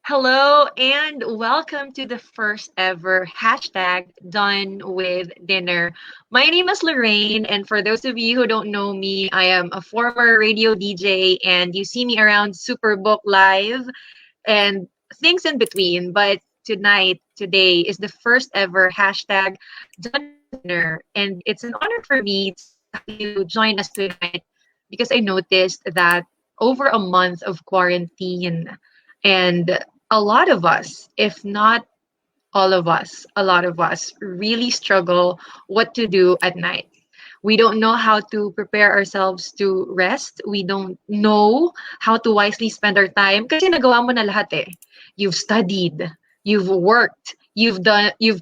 Hello and welcome to the first ever hashtag done with dinner. My name is Lorraine, and for those of you who don't know me, I am a former radio DJ, and you see me around Superbook Live and things in between. But today is the first ever hashtag done with dinner, and it's an honor for me to have you join us tonight because I noticed that over a month of quarantine and a lot of us, if not all of us, a lot of us really struggle what to do at night. We don't know how to prepare ourselves to rest. We don't know how to wisely spend our time kasi nagawa mo na lahat eh. You've studied, you've worked, you've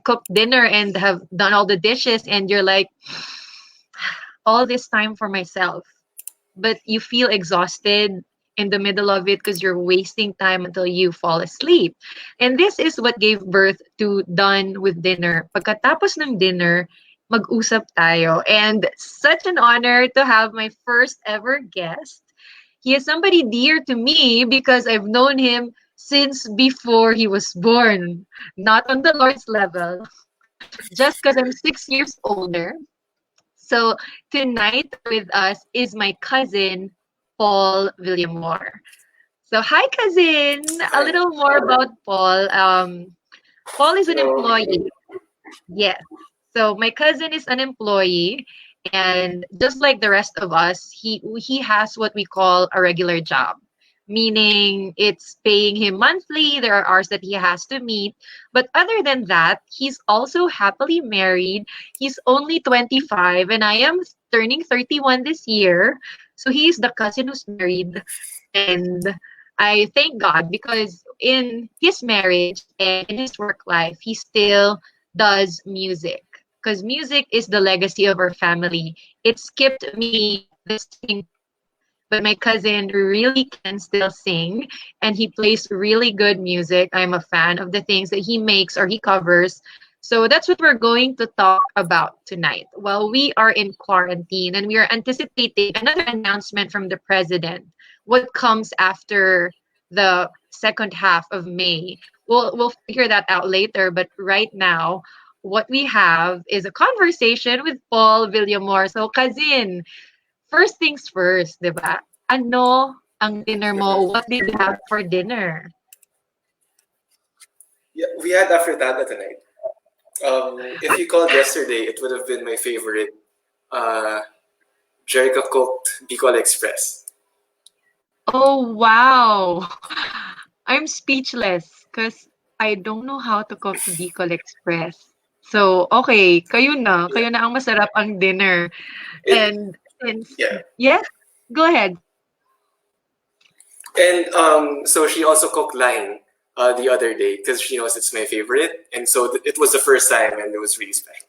cooked dinner and have done all the dishes and you're like all this time for myself, but you feel exhausted in the middle of it because you're wasting time until you fall asleep. And this is what gave birth to Done with Dinner. Pagkatapos ng dinner, mag-usap tayo. And such an honor to have my first ever guest. He is somebody dear to me because I've known him since before he was born. Not on the Lord's level, just because I'm 6 years older. So tonight with us is my cousin, Paul Villamor. So hi, cousin. A Hi. little more about Paul. Paul is an Hello. employee. Yes. So my cousin is an employee, and just like the rest of us, he has what we call a regular job, meaning it's paying him monthly. There are hours that he has to meet, but other than that, he's also happily married. He's only 25, and I am turning 31 this year. So he's the cousin who's married, and I thank God because in his marriage and in his work life, he still does music because music is the legacy of our family. It skipped me the singing part, but my cousin really can still sing and he plays really good music. I'm a fan of the things that he makes or he covers. So that's what we're going to talk about tonight. While we are in quarantine and we are anticipating another announcement from the president, what comes after the second half of May. We'll figure that out later, but right now what we have is a conversation with Paul Villamor. So, cousin, first things first, di ba? Ano ang dinner mo? Mhm. What did you have for dinner? Yeah, we had afritada tonight. If you called yesterday, it would have been my favorite uh, Jericho cooked Bicol Express. Oh, wow. I'm speechless because I don't know how to cook Bicol Express. So, okay, Yeah. kayo na ang masarap ang dinner. It And since, yeah. yes, go ahead. And so she also cooked line the other day because she knows it's my favorite, and so it was the first time, and it was really special.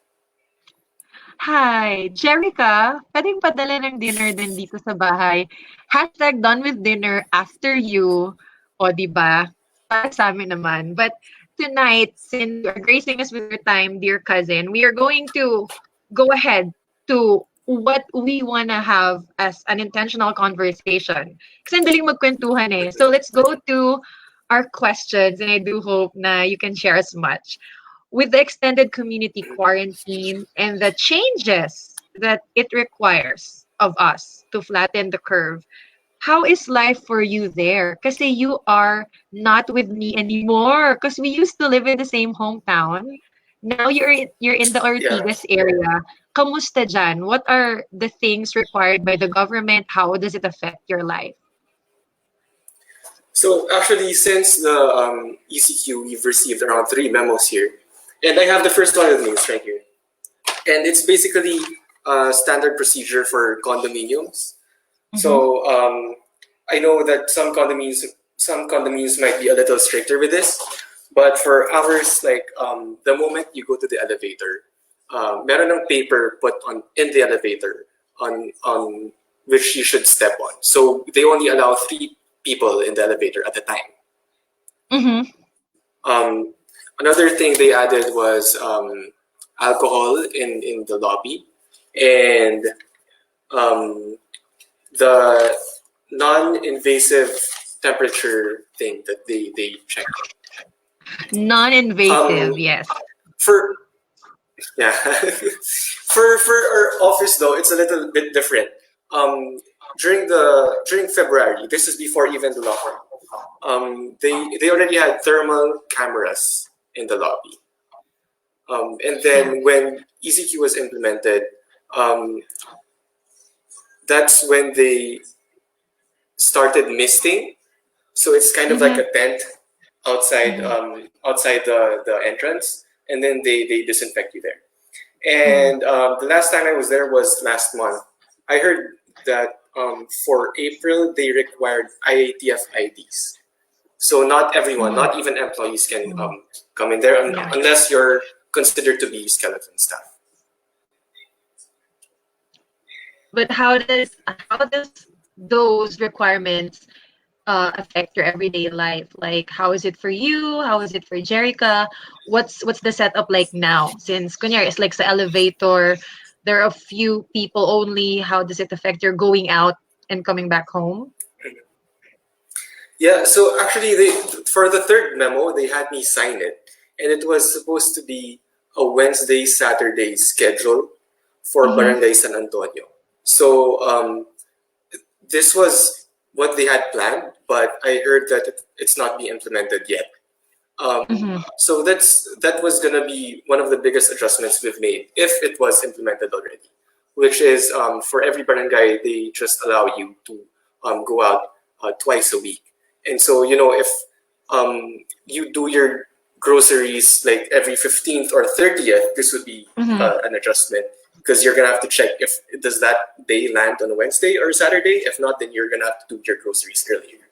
Hi, Jerica, pwedeng padala ng dinner din dito sa bahay. Hashtag done with dinner after you. O, di ba? Para sa amin naman. But tonight, since you are gracing us with your time, dear cousin, we are going to go ahead to what we want to have as an intentional conversation. Kasi ang daling magkwentuhan eh. So let's go to our questions and I do hope na you can share as much with the extended community quarantine and the changes that it requires of us to flatten the curve, how is life for you there? Because you are not with me anymore. Because we used to live in the same hometown. Now you're in the Yeah. Ortigas area. Kamusta dyan? What are the things required by the government? How does it affect your life? So actually, since the ECQ, we've received around 3 memos here, and I have the first one with me. It's right here, and it's basically a standard procedure for condominiums. Mm-hmm. So I know that some condominiums might be a little stricter with this, but for ours, like the moment you go to the elevator, meron ng paper put on in the elevator on which you should step on. So they only allow 3 people in the elevator at a time. Mm-hmm. Um, Another thing they added was alcohol in the lobby, and um, the non-invasive temperature thing that they check. Non-invasive, Um, yes. for yeah, for our office though, it's a little bit different. Um, during February, this is before even the lockdown. They already had thermal cameras in the lobby. And Yeah. then when ECQ was implemented, um, that's when they started misting. So it's kind of like Mm-hmm. a tent outside Mm-hmm. outside the entrance, and then they disinfect you there. Mm-hmm. And the last time I was there was last month. I heard that for April they required IATF IDs. So not everyone, Mm-hmm. not even employees can come in there Yeah. unless you're considered to be skeleton staff. But how does those requirements affect your everyday life? Like, how is it for you? How is it for Jerica? What's the setup like now? Since kunyari, it's like sa elevator, there are a few people only. How does it affect your going out and coming back home? Yeah, so actually, for the third memo, they had me sign it, and it was supposed to be a Wednesday Saturday schedule for Mm-hmm. Barangay San Antonio. So this was what they had planned, but I heard that it's not being implemented yet. Mm-hmm. So that was gonna be one of the biggest adjustments we've made if it was implemented already, which is for every barangay they just allow you to go out twice a week, and so if you do your groceries like every 15th or 30th, this would be Mm-hmm. an adjustment because you're gonna have to check if does that day land on a Wednesday or Saturday. If not, then you're gonna have to do your groceries earlier.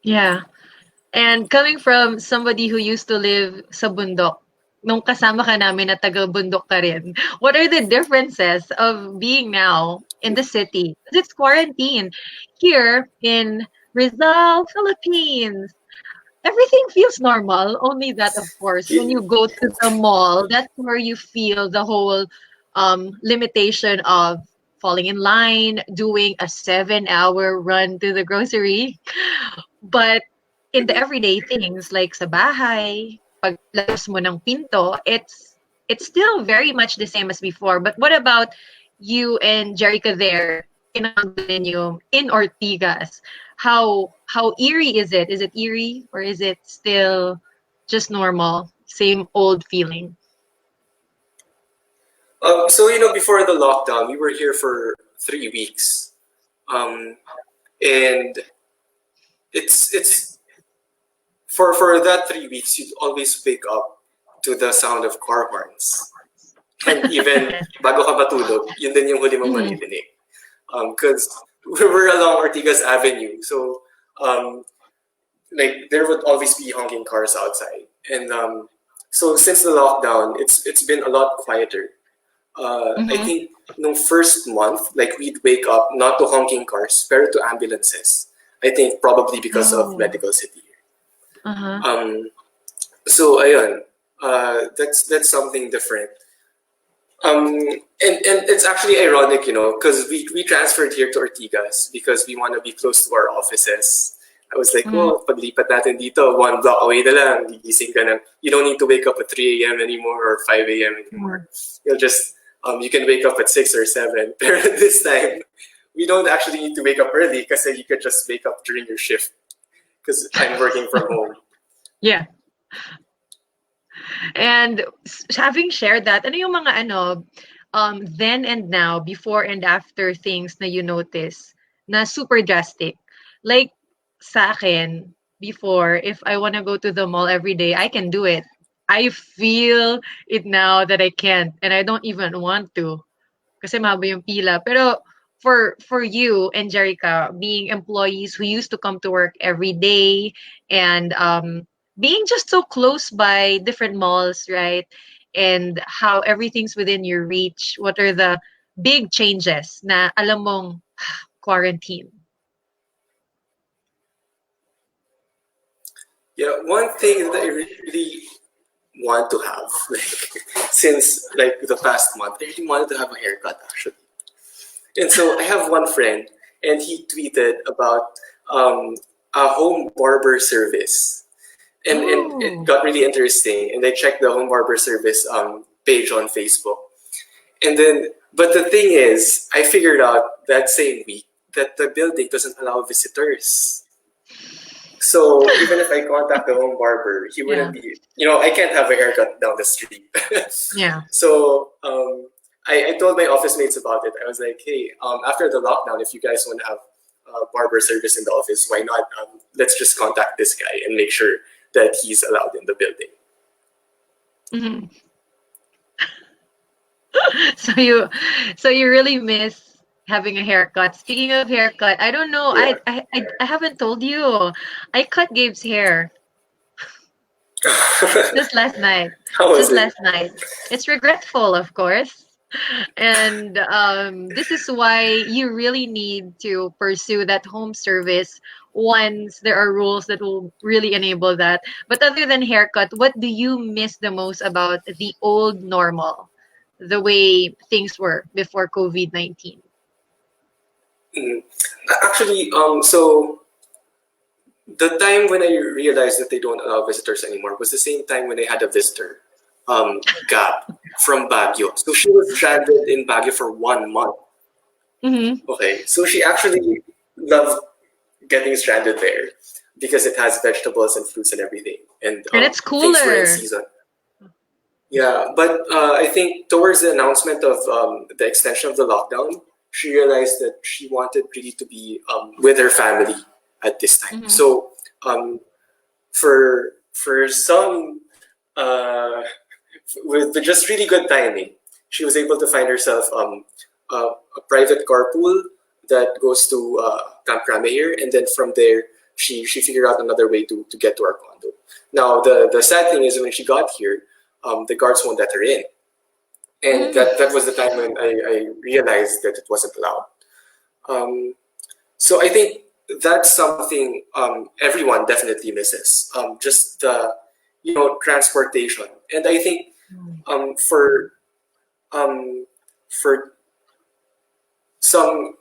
Yeah. And coming from somebody who used to live sa bundok, nung kasama ka namin na taga-bundok ka rin, what are the differences of being now in the city? 'Cause it's quarantine. Here in Rizal, Philippines, everything feels normal. Only that, of course, when you go to the mall, that's where you feel the whole limitation of falling in line, doing a 7-hour run to the grocery. But in the everyday things like sa bahay, paglabas mo ng pinto, it's still very much the same as before. But what about you and Jerica there in ang condominium in Ortigas? How eerie is it? Is it eerie or is it still just normal, same old feeling? So before the lockdown, we were here for 3 weeks, and it's for that 3 weeks, you'd always wake up to the sound of car horns, and even bago ka matulog, yun din yung huli mong Mhm. maririnig. Because we were along Ortigas Avenue, so like there would always be honking cars outside, and so since the lockdown, it's been a lot quieter. I Mhm. think no first month, like we'd wake up not to honking cars, pero to ambulances. I think probably because of Oh. Medical City. Uh-huh. Um, so ayun, that's something different. And it's actually ironic, because we transferred here to Ortigas because we want to be close to our offices. I was like, Mhm. well, paglipat natin dito, 1 block away na lang, gigising ka na. You don't need to wake up at 3 a.m. anymore or 5 a.m. anymore. Mhm. You'll just, you can wake up at 6 or 7. But this time, we don't actually need to wake up early because you could just wake up during your shift because I'm working from home. Yeah. And having shared that, ano yung mga then and now, before and after things na you notice na super drastic? Like sa akin, before, if I want to go to the mall every day, I can do it. I feel it now that I can't and I don't even want to kasi mahaba yung pila. Pero for you and Jerica, being employees who used to come to work every day and being just so close by different malls, right? And how everything's within your reach. What are the big changes na alam mong quarantine? Yeah, one thing that I really want to have, like since like the past month, I really wanted to have a haircut actually. And so I have one friend, and he tweeted about um, a home barber service, and it Oh, got really interesting. And I checked the home barber service page on Facebook, and then but the thing is, I figured out that same week that the building doesn't allow visitors. So even if I contact the home barber, he yeah, wouldn't be. I can't have a haircut down the street. yeah. So I told my office mates about it. I was like, hey, after the lockdown, if you guys want to have barber service in the office, why not? Let's just contact this guy and make sure that he's allowed in the building. Mhm. So you, so you really miss having a haircut. Speaking of haircut, I don't know. Yeah. I haven't told you. I cut Gabe's hair just last night. How was Just it? last night. It's regretful, of course. And this is why you really need to pursue that home service once there are rules that will really enable that. But other than haircut, what do you miss the most about the old normal, the way things were before COVID-19? Mm. Actually, so the time when I realized that they don't allow visitors anymore was the same time when I had a visitor, Gab, from Baguio. So she was stranded in Baguio for 1 month. Mm-hmm. Okay, so she actually loved getting stranded there because it has vegetables and fruits and everything, and And it's things were in cooler. season. Yeah, but I think towards the announcement of the extension of the lockdown, she realized that she wanted really to be with her family at this time. Mm-hmm. So for some, uh, with just really good timing, she was able to find herself a private carpool that goes to Camp Cramayer, and then from there she figured out another way to get to our condo. Now the sad thing is when she got here, the guards won't let her in, and Mm. that was the time when I realized that it wasn't allowed. Um, so I think that's something everyone definitely misses. Just the transportation, and I think um, for um, for some,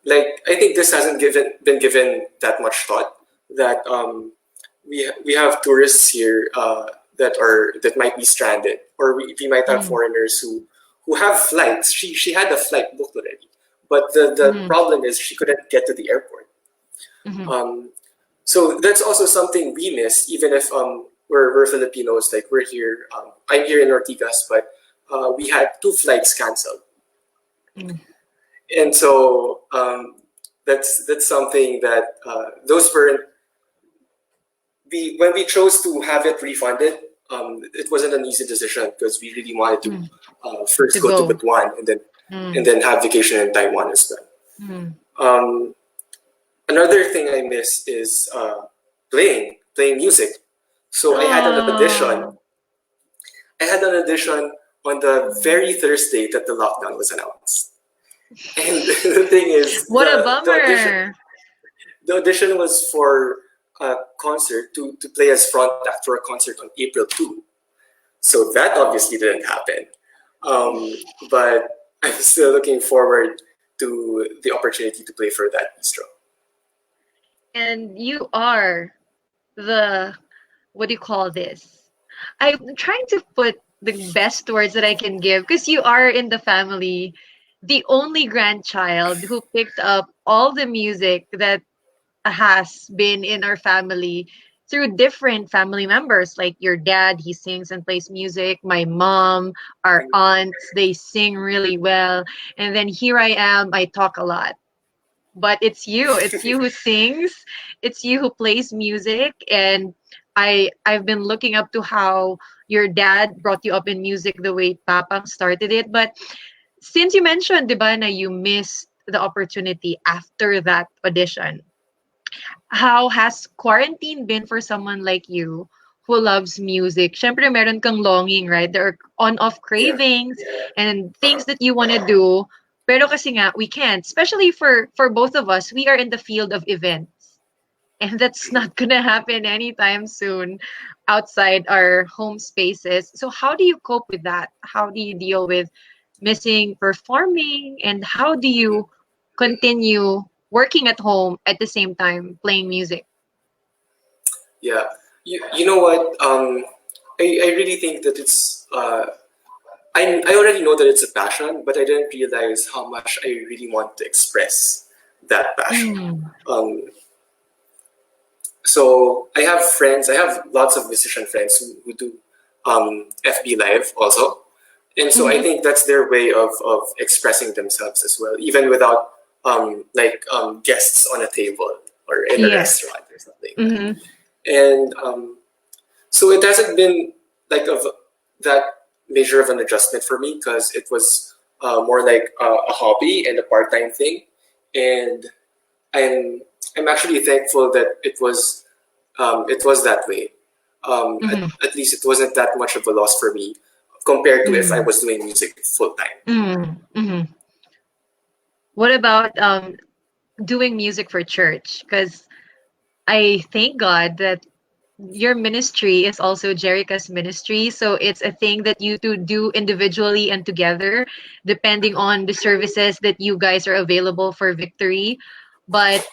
like, I think this hasn't been given that much thought, that we have tourists here that might be stranded, or we might have Mm. foreigners who have flights. She had a flight booked already, but the Mm. problem is she couldn't get to the airport. Mm. Um, so that's also something we miss, even if we're Filipinos. Like, we're here. I'm here in Ortigas, but we had two flights canceled, Mm. and so that's something that those weren't. When we chose to have it refunded, it wasn't an easy decision because we really wanted to Mm. To first go to go. Butuan, and Mm. then have vacation in Taiwan as well. Mm. Um, Another thing I miss is playing music. So Oh, I had an audition on the very Thursday that the lockdown was announced. And the thing is, what a the bummer. audition was for a concert to play as front act for a concert on April 2. So that obviously didn't happen. But I'm still looking forward to the opportunity to play for that bistro. And you are the, what do you call this? I'm trying to put the best words that I can give because you are in the family, the only grandchild who picked up all the music that has been in our family through different family members. Like your dad, he sings and plays music. My mom, our aunts, they sing really well. And then here I am, I talk a lot. But it's you who sings, it's you who plays music. And I've been looking up to how your dad brought you up in music the way Papang started it. But since you mentioned, Dibana, you missed the opportunity after that audition, how has quarantine been for someone like you who loves music? Syempre, meron kang longing, right? There are on-off Yeah. cravings and Uh-huh. things that you want to do. Pero kasi nga, we can't. Especially for both of us, we are in the field of events. And that's not gonna happen anytime soon outside our home spaces. So how do you cope with that? How do you deal with missing performing? And how do you continue working at home at the same time playing music? Yeah. You know what? I really think that I already know that it's a passion, but I didn't realize how much I really want to express that passion. Mm. Um, so I have lots of musician friends who do FB Live also. And so I Mm-hmm. think that's their way of expressing themselves as well, even without guests on a table or in a Yes. restaurant or something like that. Mm-hmm. And so it hasn't been like of that major of an adjustment for me because it was more like a hobby and a part-time thing. And I'm I'm actually thankful that it was that way. Mm-hmm. At least it wasn't that much of a loss for me compared to if I Mm-hmm. was doing music full time. Mm-hmm. What about doing music for church? Because I thank God that your ministry is also Jerica's ministry. So it's a thing that you two do individually and together, depending on the services that you guys are available for Victory. But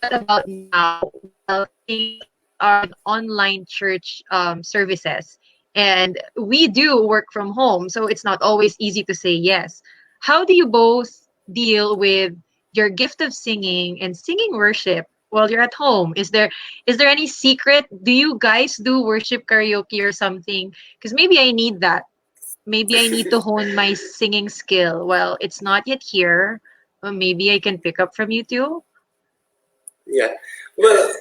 what about now? Well, things are an online church services, and we do work from home, so it's not always easy to say yes. How do you both deal with your gift of singing and singing worship while you're at home? Is there any secret? Do you guys do worship karaoke or something? Because maybe I need that. Maybe I need to hone my singing skill. Well, it's not yet here. But maybe I can pick up from you too. Yeah. Well,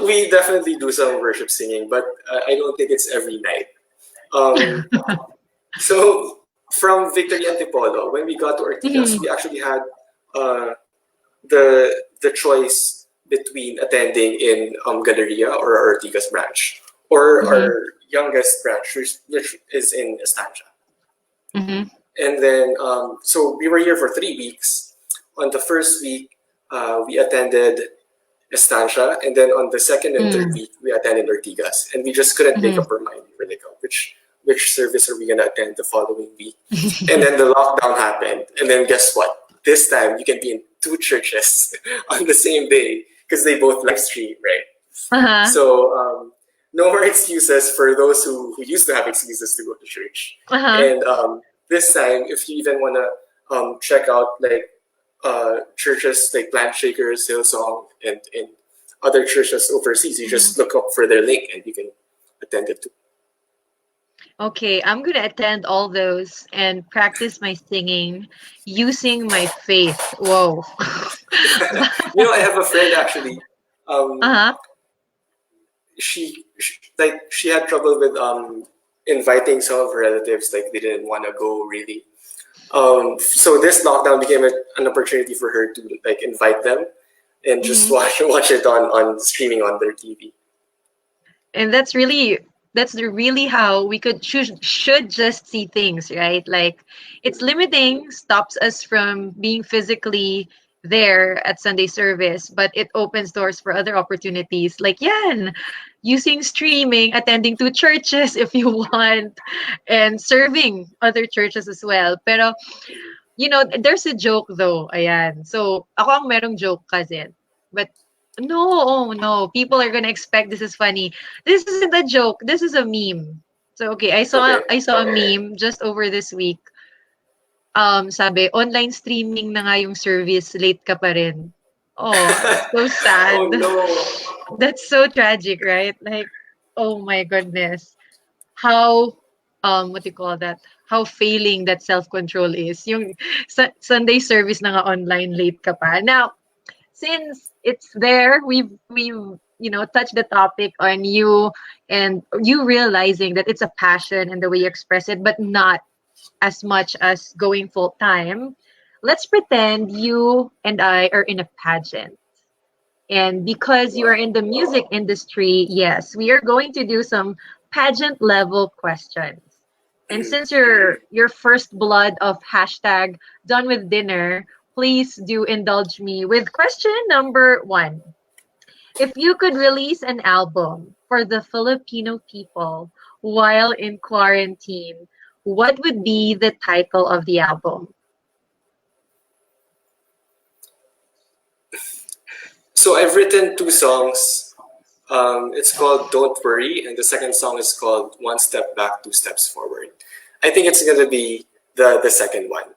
we definitely do some worship singing, but I don't think it's every night. Um, so from Victory Antipolo, when we got to Ortigas, we actually had uh, the choice between attending in Galleria or our Ortigas branch or Mhm. our youngest branch, which is in Estancia. Mhm. And then, so we were here for 3 weeks. On the first week, we attended Estancia, and then on the second and third Mm. week, we attended Ortigas, and we just couldn't make Mhm. up our mind. We were like, oh, which service are we gonna attend the following week? And then the lockdown happened, and then guess what? This time you can be in two churches on the same day because they both live stream, right? Uh-huh. So no more excuses for those who used to have excuses to go to church. Uh-huh. And this time, if you even want to check out like churches like Plant Shakers, Hillsong, and other churches overseas, you Mhm. just look up for their link and you can attend it too. Okay, I'm gonna attend all those and practice my singing using my faith. Whoa. You know, I have a friend actually. Um, Uh-huh. she had trouble with inviting some of her relatives. Like they didn't want to go really. So this lockdown became an opportunity for her to like invite them and just Hmm. watch it on streaming on their TV. And that's really how we should just see things, right? Like it's limiting, stops us from being physically there at Sunday service, but it opens doors for other opportunities like yan, using streaming, attending to churches if you want, and serving other churches as well. Pero there's a joke though, ayan. So, ako ang merong joke cousin. But no, oh no, people are gonna expect this is funny. This isn't a joke. This is a meme. So, okay, I saw Okay. I saw a meme just over this week. Sabi, online streaming na nga yung service, late ka pa rin. Oh, that's so Oh sad. no. That's so tragic, right? Like, oh my goodness. How what do you call that, how failing that self-control is yung Sunday service na nga online, late ka pa. Now since it's there, we've touched the topic on you and you realizing that it's a passion and the way you express it, but not as much as going full time. Let's pretend you and I are in a pageant, and because you are Wow. in the music industry, yes, we are going to do some pageant level questions. And since you're your first blood of hashtag done with dinner, please do indulge me with question number one. If you could release an album for the Filipino people while in quarantine, what would be the title of the album? So I've written two songs. It's called "Don't Worry," and the second song is called "One Step Back, Two Steps Forward." I think it's gonna be the second one.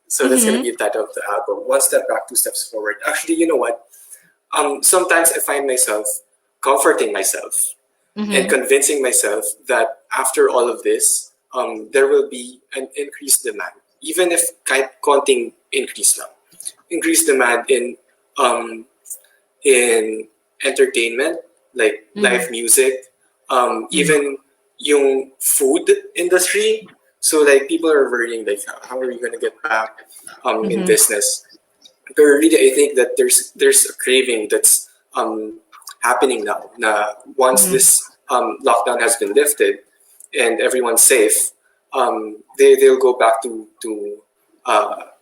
So that's gonna Mm-hmm. be the title of the album. One step back, two steps forward. Actually, you know what? Sometimes I find myself comforting myself and Mm-hmm. convincing myself that after all of this, there will be an increased demand, even if kahit konting increase lang. Increased demand um, in entertainment, like Mm-hmm. live music, Mm-hmm. even yung food industry. So like people are worrying like how are we gonna get back in Mm-hmm. business? But really, I think that there's a craving that's happening now. Na once Mm-hmm. this lockdown has been lifted and everyone's safe, they'll go back to uh,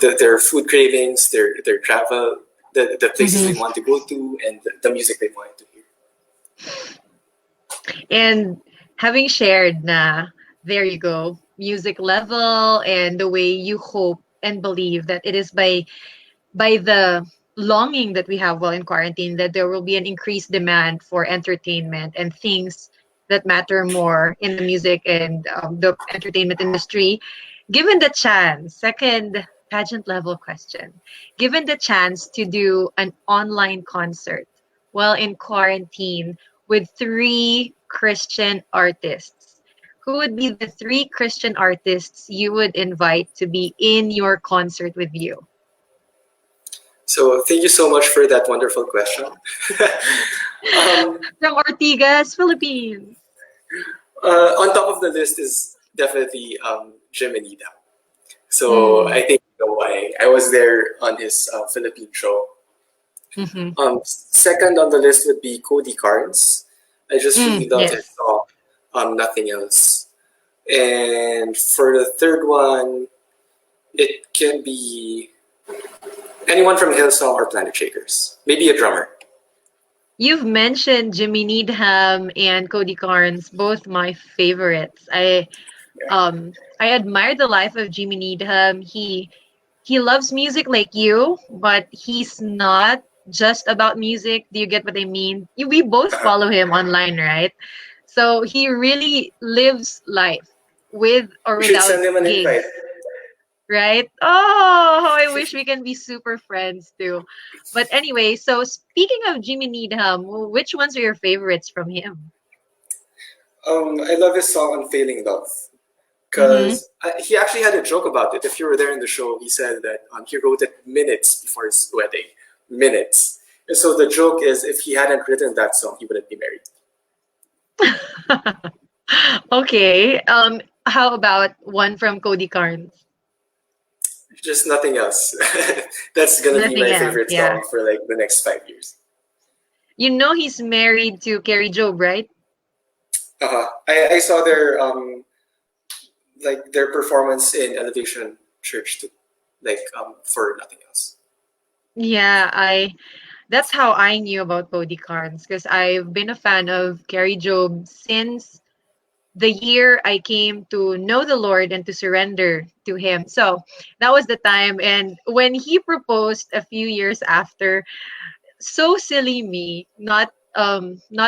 their food cravings, their travel, the places they Mm-hmm. want to go to, and the music they want to hear. And having shared na, there you go, music level and the way you hope and believe that it is by the longing that we have while in quarantine that there will be an increased demand for entertainment and things that matter more in the music and the entertainment industry. Given the chance, second pageant level question, given the chance to do an online concert while in quarantine with three Christian artists, who would be the three Christian artists you would invite to be in your concert with you? So thank you so much for that wonderful question. um, From Ortigas, Philippines. on top of the list is definitely Jim and Ida. So Mm. I think you know why. I was there on his Philippine show. Mm-hmm. Second on the list would be Cody Carnes. I just really Mm, loved his yes. song, Nothing Else. And for the third one, it can be anyone from Hillsong or Planet Shakers. Maybe a drummer. You've mentioned Jimmy Needham and Cody Carnes, both my favorites. I admire the life of Jimmy Needham. He loves music like you, but he's not just about music. Do you get what I mean? We both follow him online, right? So he really lives life with or We should without send him an invite. gigs. Right? Oh, how I wish we can be super friends too. But anyway, so speaking of Jimmy Needham, which ones are your favorites from him? I love his song Unfailing Love. Mm-hmm. Because he actually had a joke about it. If you were there in the show, he said that he wrote it minutes before his wedding. Minutes. And so the joke is if he hadn't written that song, he wouldn't be married. Okay. How about one from Cody Carnes? Just nothing else. That's gonna be Nothing my else. favorite Yeah. song for like the next 5 years. You know he's married to Carrie Job, right? I saw their like their performance in Elevation Church too. Like for nothing else. Yeah, I that's how I knew about Cody Carnes because I've been a fan of Carrie Job since the year I came to know the Lord and to surrender to Him. So that was the time. And when He proposed a few years after, so silly me, not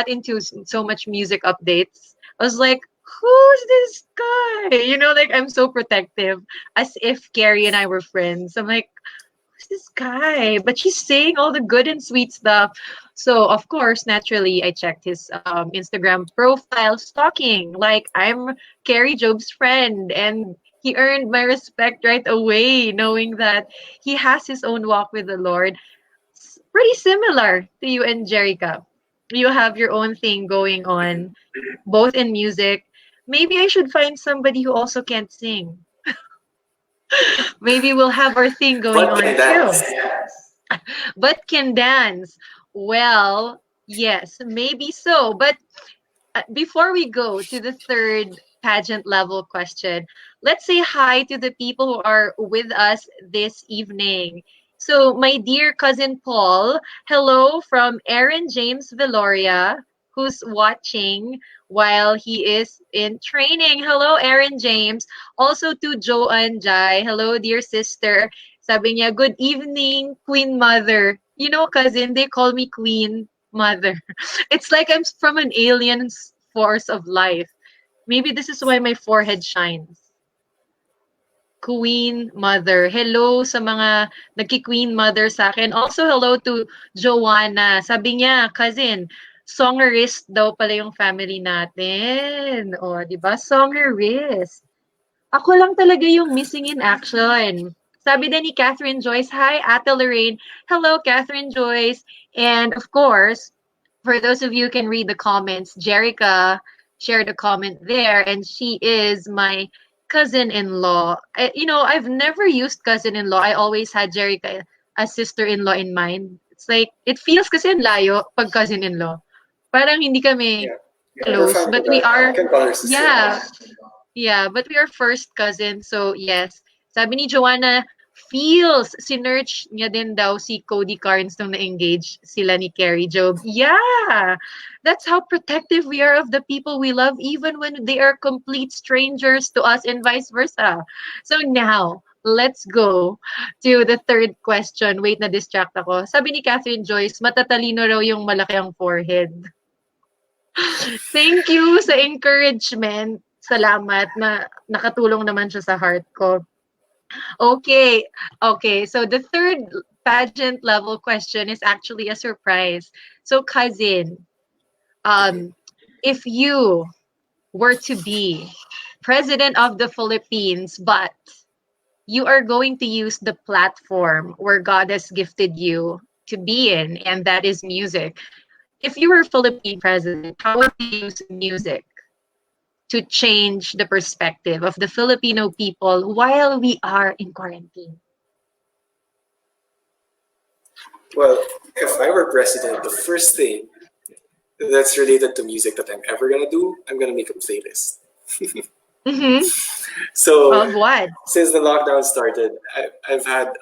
into so much music updates. I was like, who's this guy? Like I'm so protective, as if Carrie and I were friends. I'm like, who's this guy? But she's saying all the good and sweet stuff. So of course, naturally, I checked his Instagram profile, stalking. Like I'm Carrie Job's friend, and he earned my respect right away, knowing that he has his own walk with the Lord. Pretty similar to you and Jerica. You have your own thing going on, both in music. Maybe I should find somebody who also can't sing. Maybe we'll have our thing going But on can too. dance. But can dance. Well, yes, maybe so. But before we go to the third pageant level question, let's say hi to the people who are with us this evening. So, my dear cousin Paul, hello from Aaron James Veloria, who's watching while he is in training. Hello, Aaron James. Also to Joanne Jai. Hello, dear sister. Sabi niya, good evening, Queen Mother. You know, cousin, they call me Queen Mother. It's like I'm from an alien force of life. Maybe this is why my forehead shines. Queen Mother. Hello sa mga nagki-Queen Mother sa akin. Also, hello to Joanna. Sabi niya, cousin, songerist daw pala yung family natin. O, di ba? Songerist. Ako lang talaga yung missing in action. Sabi din ni Catherine Joyce, hi, Ate Lorraine. Hello, Catherine Joyce. And of course, for those of you who can read the comments, Jerica shared a comment there, and she is my cousin-in-law. I've never used cousin-in-law. I always had Jerica as sister-in-law in mind. It's like, it feels kasi ang layo pag cousin-in-law. Parang hindi kami Yeah. Yeah, we're close, fine but with we that. are, You can call her sister-in-law. yeah, yeah, but we are first cousins, so yes. Sabi ni Joanna, feels, sinerch niya din daw si Cody Carnes nung na-engage sila ni Carrie Job. Yeah! That's how protective we are of the people we love, even when they are complete strangers to us and vice versa. So now, let's go to the third question. Wait, na-distract ako. Sabi ni Catherine Joyce, matatalino raw yung malaki ang forehead. Thank you sa encouragement. Salamat na nakatulong naman siya sa heart ko. Okay. Okay. So the third pageant level question is actually a surprise. So cousin, if you were to be president of the Philippines, but you are going to use the platform where God has gifted you to be in, and that is music. If you were Philippine president, how would you use music to change the perspective of the Filipino people while we are in quarantine? Well, if I were president, the first thing that's related to music that I'm ever gonna do, I'm gonna make a playlist. Mm-hmm. So Of what? since the lockdown started, I've had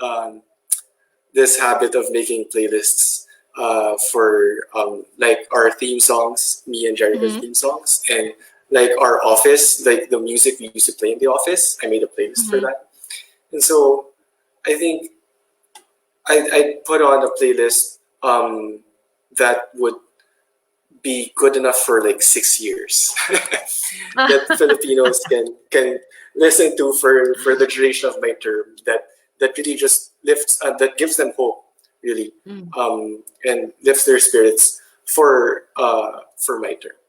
this habit of making playlists for like our theme songs, me and Jerica's Mm-hmm. theme songs, and like our office, like the music we used to play in the office. I made a playlist for Mm-hmm. that, and so I think I put on a playlist that would be good enough for like 6 years that Filipinos can listen to for the duration of my term. That really just lifts that gives them hope, really, Mm. and lifts their spirits for my term.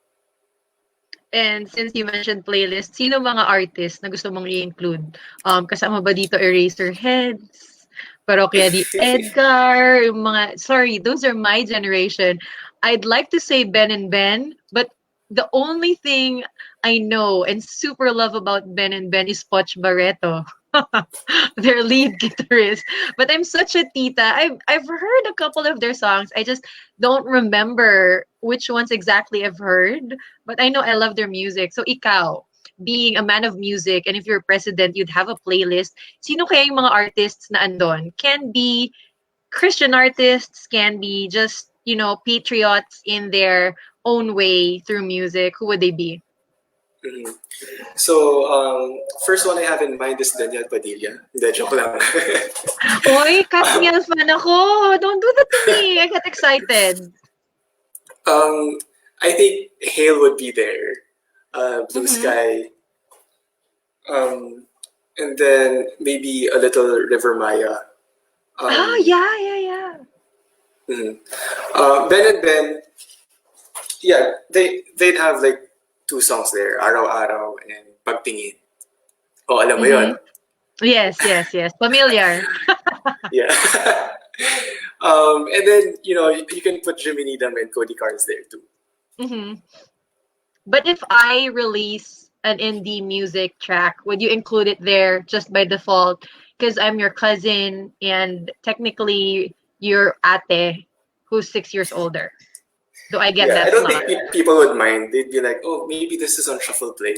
And since you mentioned playlist, sino mga artists na gusto mong i-include? Kasama ba dito Eraserheads? Parokya di Edgar? Yung mga, sorry, those are my generation. I'd like to say Ben and Ben, but the only thing I know and super love about Ben and Ben is Poch Barreto. Their lead guitarist. But I'm such a tita. I've heard a couple of their songs. I just don't remember which ones exactly I've heard. But I know I love their music. So ikaw, being a man of music, and if you're president, you'd have a playlist. Sino kaya yung mga artists na andon? Can be Christian artists, can be just, patriots in their own way through music. Who would they be? Mhm. So first one I have in mind is Daniel Padilla. Hindi, joke lang. Oy, Katniel fan ako. Don't do that to me. I get excited. I think Hale would be there. Blue Mm-hmm. Sky. And then maybe a little River Maya. Um, Yeah, yeah, yeah. mhm. Ben and Ben, yeah, they'd have like two songs there, Araw Araw and Pagtingin. Oh, alam mo Mm-hmm. yun? Yes, yes, yes. Familiar. Yeah. And then, you can put Jimmy Needham and Cody Carnes there too. Mm-hmm. But if I release an indie music track, would you include it there just by default? Because I'm your cousin and technically your ate, who's 6 years older. Do I get Yeah, I that don't slot? think people would mind. They'd be like, oh, maybe this is on shuffle play.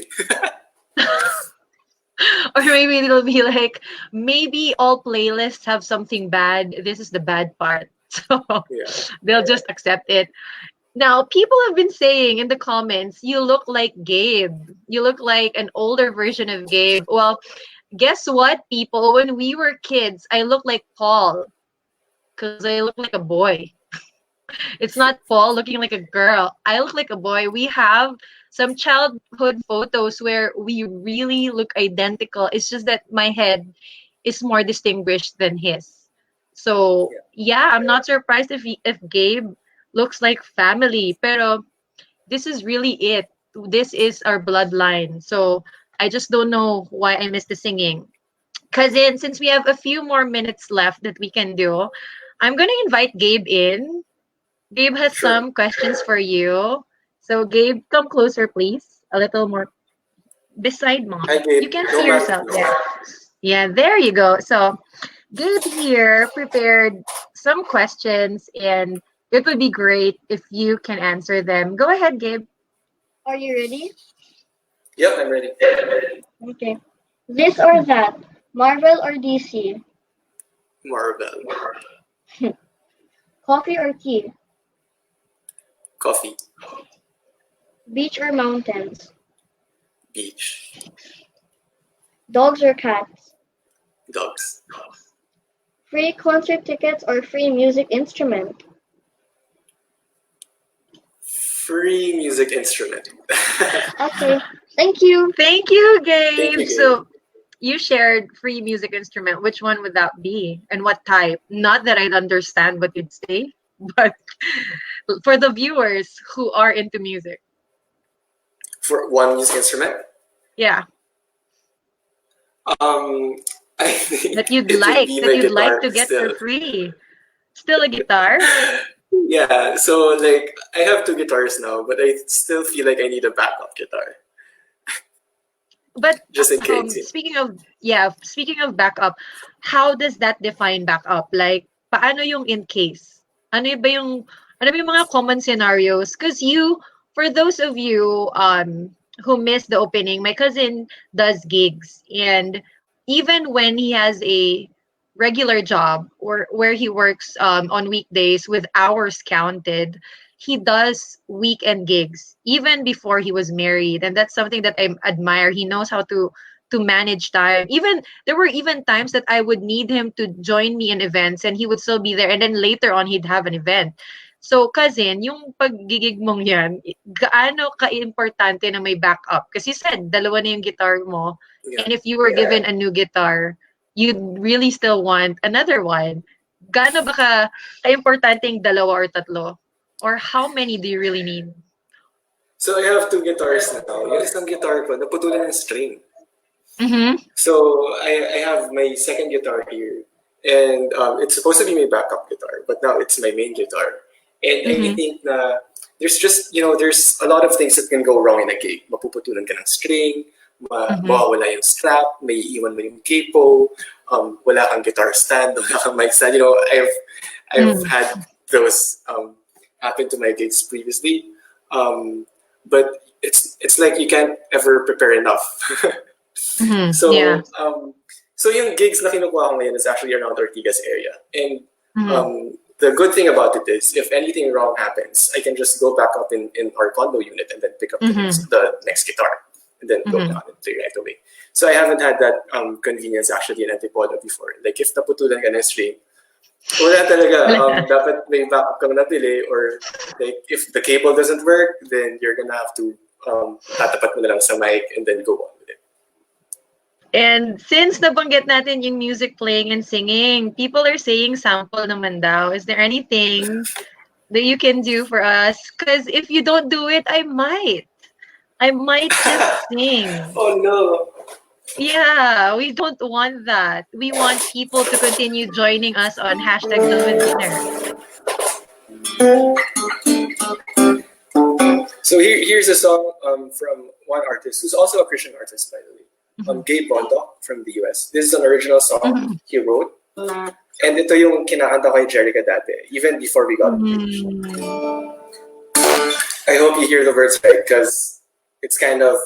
Or maybe it'll be like, maybe all playlists have something bad. This is the bad part. So Yeah. they'll just accept it. Now, people have been saying in the comments, you look like Gabe. You look like an older version of Gabe. Well, guess what, people? When we were kids, I look like Paul because I look like a boy. It's not Paul looking like a girl. I look like a boy. We have some childhood photos where we really look identical. It's just that my head is more distinguished than his. So yeah, I'm not surprised if Gabe looks like family. Pero this is really it. This is our bloodline. So I just don't know why I missed the singing. Cousin, since we have a few more minutes left that we can do, I'm gonna invite Gabe in. Gabe has Sure. some questions for you. So, Gabe, come closer, please. A little more beside Hi, mom. Gabe. You can No see math, yourself. please. Yeah. Yeah, there you go. So, Gabe here prepared some questions, and it would be great if you can answer them. Go ahead, Gabe. Are you ready? Yep, I'm ready. Okay. This or that? Marvel or DC? Marvel. Coffee or tea? Coffee. Beach or mountains? Beach. Dogs or cats? Dogs. Free concert tickets or free music instrument? Free music instrument. Okay. Thank you. Thank you, Thank Gabe. you, Gabe. So, you shared free music instrument. Which one would that be, and what type? Not that I'd understand what you'd say, but for the viewers who are into music. For one music instrument, Yeah, um, I think that you'd it would like be that my you'd like guitar to get for still. free. Still a guitar, Yeah, so like I have two guitars now, but I still feel like I need a backup guitar but just in case. speaking of backup, how does that define backup? Like, paano yung in case? Ano ba yung mga common scenarios? Because for those of you who missed the opening, my cousin does gigs, and even when he has a regular job or where he works on weekdays with hours counted, he does weekend gigs even before he was married, and that's something that I admire. He knows how to manage time. Even there were even times that I would need him to join me in events and he would still be there, and then later on he'd have an event. So, cousin, yung paggigig mong yan, gaano ka-importante na may backup? Kasi you said, dalawa na yung guitar mo. Yeah. And if you were given a new guitar, you'd really still want another one. Gaano ba ka-importante yung dalawa or tatlo? Or how many do you really need? So I have two guitars now. Yung isang guitar ko, naputulan ng string. Mm-hmm. So I have my second guitar here, and it's supposed to be my backup guitar, but now it's my main guitar. And I Mm-hmm. think na there's just, there's a lot of things that can go wrong in a gig. Mapuputulan ka ng string, Mm-hmm. mawawala yung strap, may iwan mo yung capo, wala kang guitar stand, wala kang mic stand. I've had those happen to my gigs previously, but it's like you can't ever prepare enough. Mm-hmm. So, Yeah. so yung gigs na kinukuha ko ngayon is actually around Ortigas area. And Mm-hmm. the good thing about it is, if anything wrong happens, I can just go back up in our condo unit and then pick up Mm-hmm. the next guitar and then go Mm-hmm. down and play right away. So I haven't had that convenience actually in Antipolo before. Like, if naputulan ka ng string, wala talaga. Dapat may backup kang napili, or like if the cable doesn't work, then you're gonna have to tatapat mo na lang sa mic and then go on with it. And since nabanggit natin yung music playing and singing, people are saying sample naman daw. Is there anything that you can do for us? Because if you don't do it, I might just sing. Oh no. Yeah, we don't want that. We want people to continue joining us on hashtag Done with Dinner. So here's a song from one artist who's also a Christian artist, by the way. Gabe Bondoc from the US. This is an original song he wrote. And ito yung kinakanta kay Jerica dati, even before we got engaged. I hope you hear the words right, because it's kind of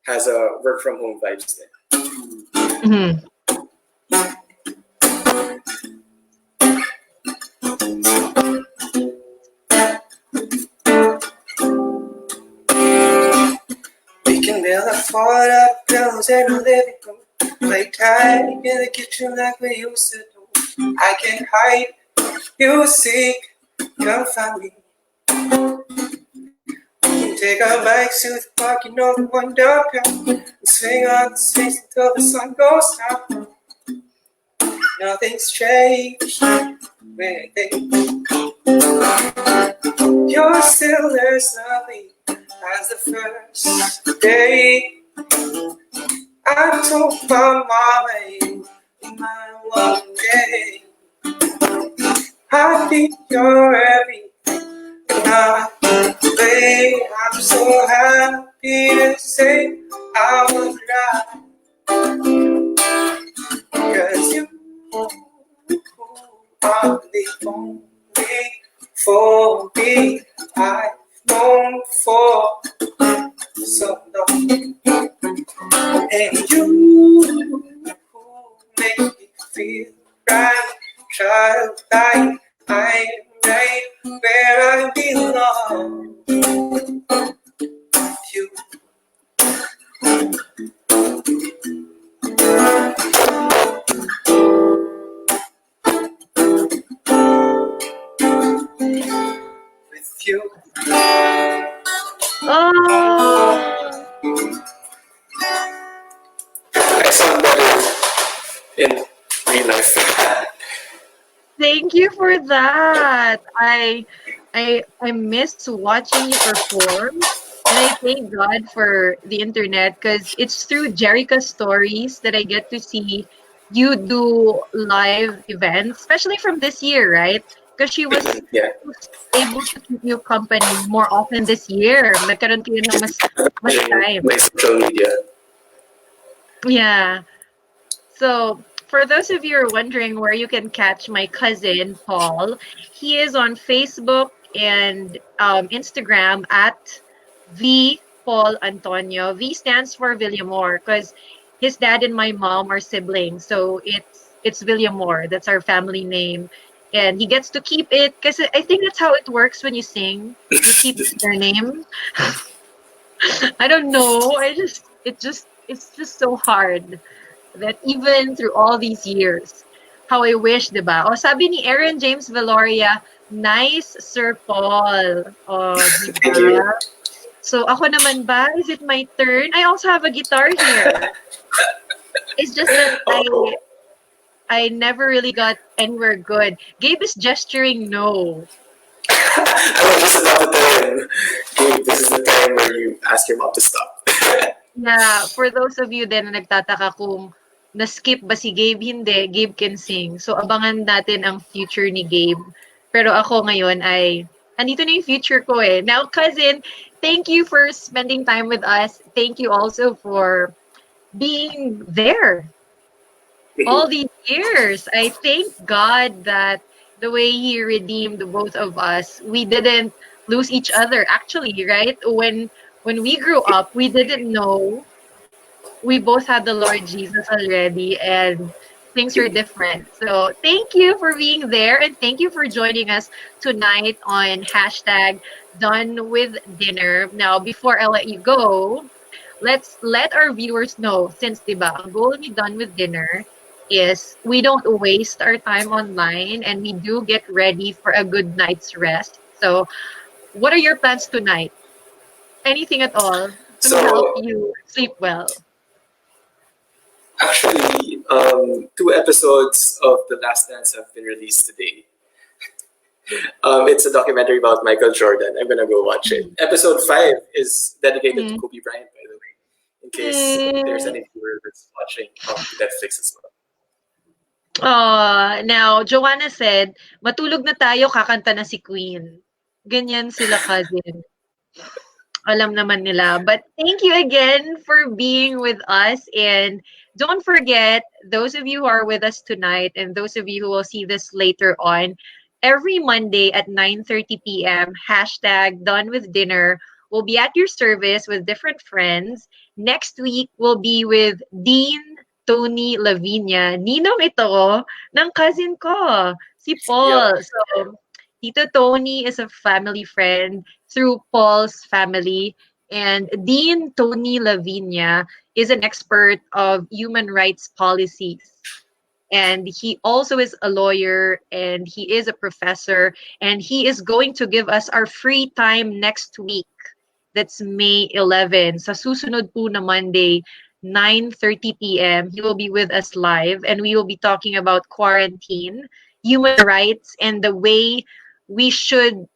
has a work from home vibes there. Mm-hmm. We can build a fort up closer to living room. Play tag in the kitchen like we used to do. I can't hide. You sick, come find me. Take our bikes to the park, you know the one downtown. And swing on the streets until the sun goes down. Nothing's changed. Anything. You're still as lovely as the first day. I told my mama my one day. I think you're everything. Now, babe, I'm so happy to say I was right. 'Cause you are the only for me I've known for so long. And you make me feel right, childlike. I'm right where I belong. You. With you. Oh, I sound better in real life. thank you for that. I miss watching you perform, and I thank God for the internet because it's through Jerica's stories that I get to see you do live events, especially from this year, right? Because Yeah, she was able to keep you company more often this year. Nagkaroon kayo ng mas managing time. my social media. Yeah. So, for those of you who are wondering where you can catch my cousin Paul, he is on Facebook and Instagram at V Paul Antonio. V stands for Villamor because his dad and my mom are siblings, so it's Villamor. That's our family name, and he gets to keep it because I think that's how it works when you sing. You keep your name. I don't know. It's just so hard that even through all these years, how I wish, di ba? O sabi ni Aaron James Valoria, nice Sir Paul. O, di Thank you. ba? So ako naman ba? Is it my turn? I also have a guitar here. It's just that Oh, I never really got anywhere good. Gabe is gesturing no. I was just about to tell him, hey, this is the time where you ask your mom to stop. Yeah, for those of you din na nagtataka kung na-skip ba si Gabe, hindi. Gabe can sing. So, abangan natin ang future ni Gabe. Pero ako ngayon ay, andito na yung future ko eh. Now, cousin, thank you for spending time with us. Thank you also for being there all these years. I thank God that the way He redeemed both of us, we didn't lose each other. Actually, right? When we grew up, we didn't know we both had the Lord Jesus already, and things were different. So thank you for being there, and thank you for joining us tonight on hashtag Done with Dinner. Now, before I let you go, let's let our viewers know, since diba, ang goal ni Done with Dinner is we don't waste our time online and we do get ready for a good night's rest. So what are your plans tonight? Anything at all to help So, you sleep well? actually, 2 episodes of The Last Dance have been released today. It's a documentary about Michael Jordan. I'm gonna go watch it. Episode 5 is dedicated to Mm. Kobe Bryant, by the way, in case there's Mm. any viewer that's watching Netflix as well. Now, Joanna said, matulog na tayo, kakanta na si Queen. Ganyan sila cousin. Alam naman nila. But thank you again for being with us. And don't forget, those of you who are with us tonight and those of you who will see this later on, every Monday at 9:30 p.m., hashtag done with dinner will be at your service with different friends. Next week, we'll be with Dean Tony Lavinia. Ninong ito ng cousin ko, si Yep. Paul. So, Tito Tony is a family friend through Paul's family. And Dean Tony Lavinia is an expert of human rights policies. And he also is a lawyer and he is a professor. And he is going to give us our free time next week. That's May 11. Sa susunod po na Monday, 9:30 p.m. He will be with us live and we will be talking about quarantine, human rights, and the way we should,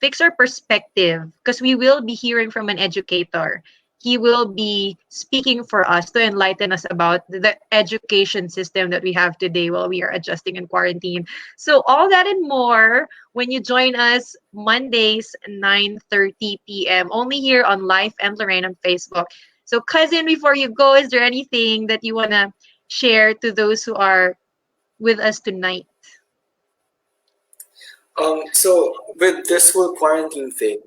fix our perspective because we will be hearing from an educator. He will be speaking for us to enlighten us about the education system that we have today while we are adjusting in quarantine. So all that and more when you join us Mondays 9:30 p.m. only here on Life and Lorraine on Facebook. So cousin, before you go, is there anything that you want to share to those who are with us tonight? So with this whole quarantine thing,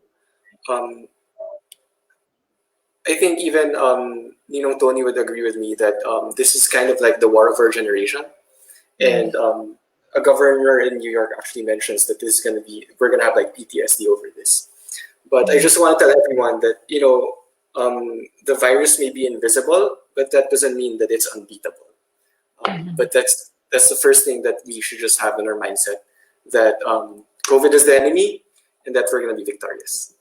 um, I think even Tony would agree with me that this is kind of like the war of our generation, and a governor in New York actually mentions that this is going to be we're going to have like PTSD over this. But I just want to tell everyone that the virus may be invisible, but that doesn't mean that it's unbeatable. But that's the first thing that we should just have in our mindset that COVID is the enemy, and that we're going to be victorious.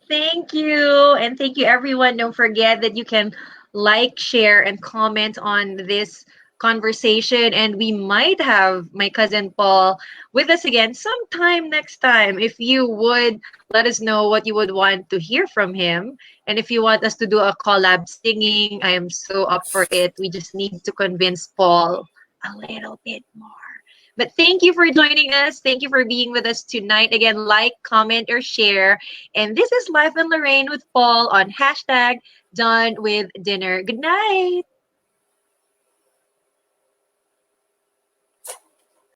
Thank you. And thank you, everyone. Don't forget that you can like, share, and comment on this conversation. And we might have my cousin Paul with us again sometime next time. If you would let us know what you would want to hear from him. And if you want us to do a collab singing, I am so up for it. We just need to convince Paul a little bit more. But thank you for joining us. Thank you for being with us tonight. Again, like, comment, or share. And this is Life and Lorraine with Paul on hashtag Done with Dinner. Good night.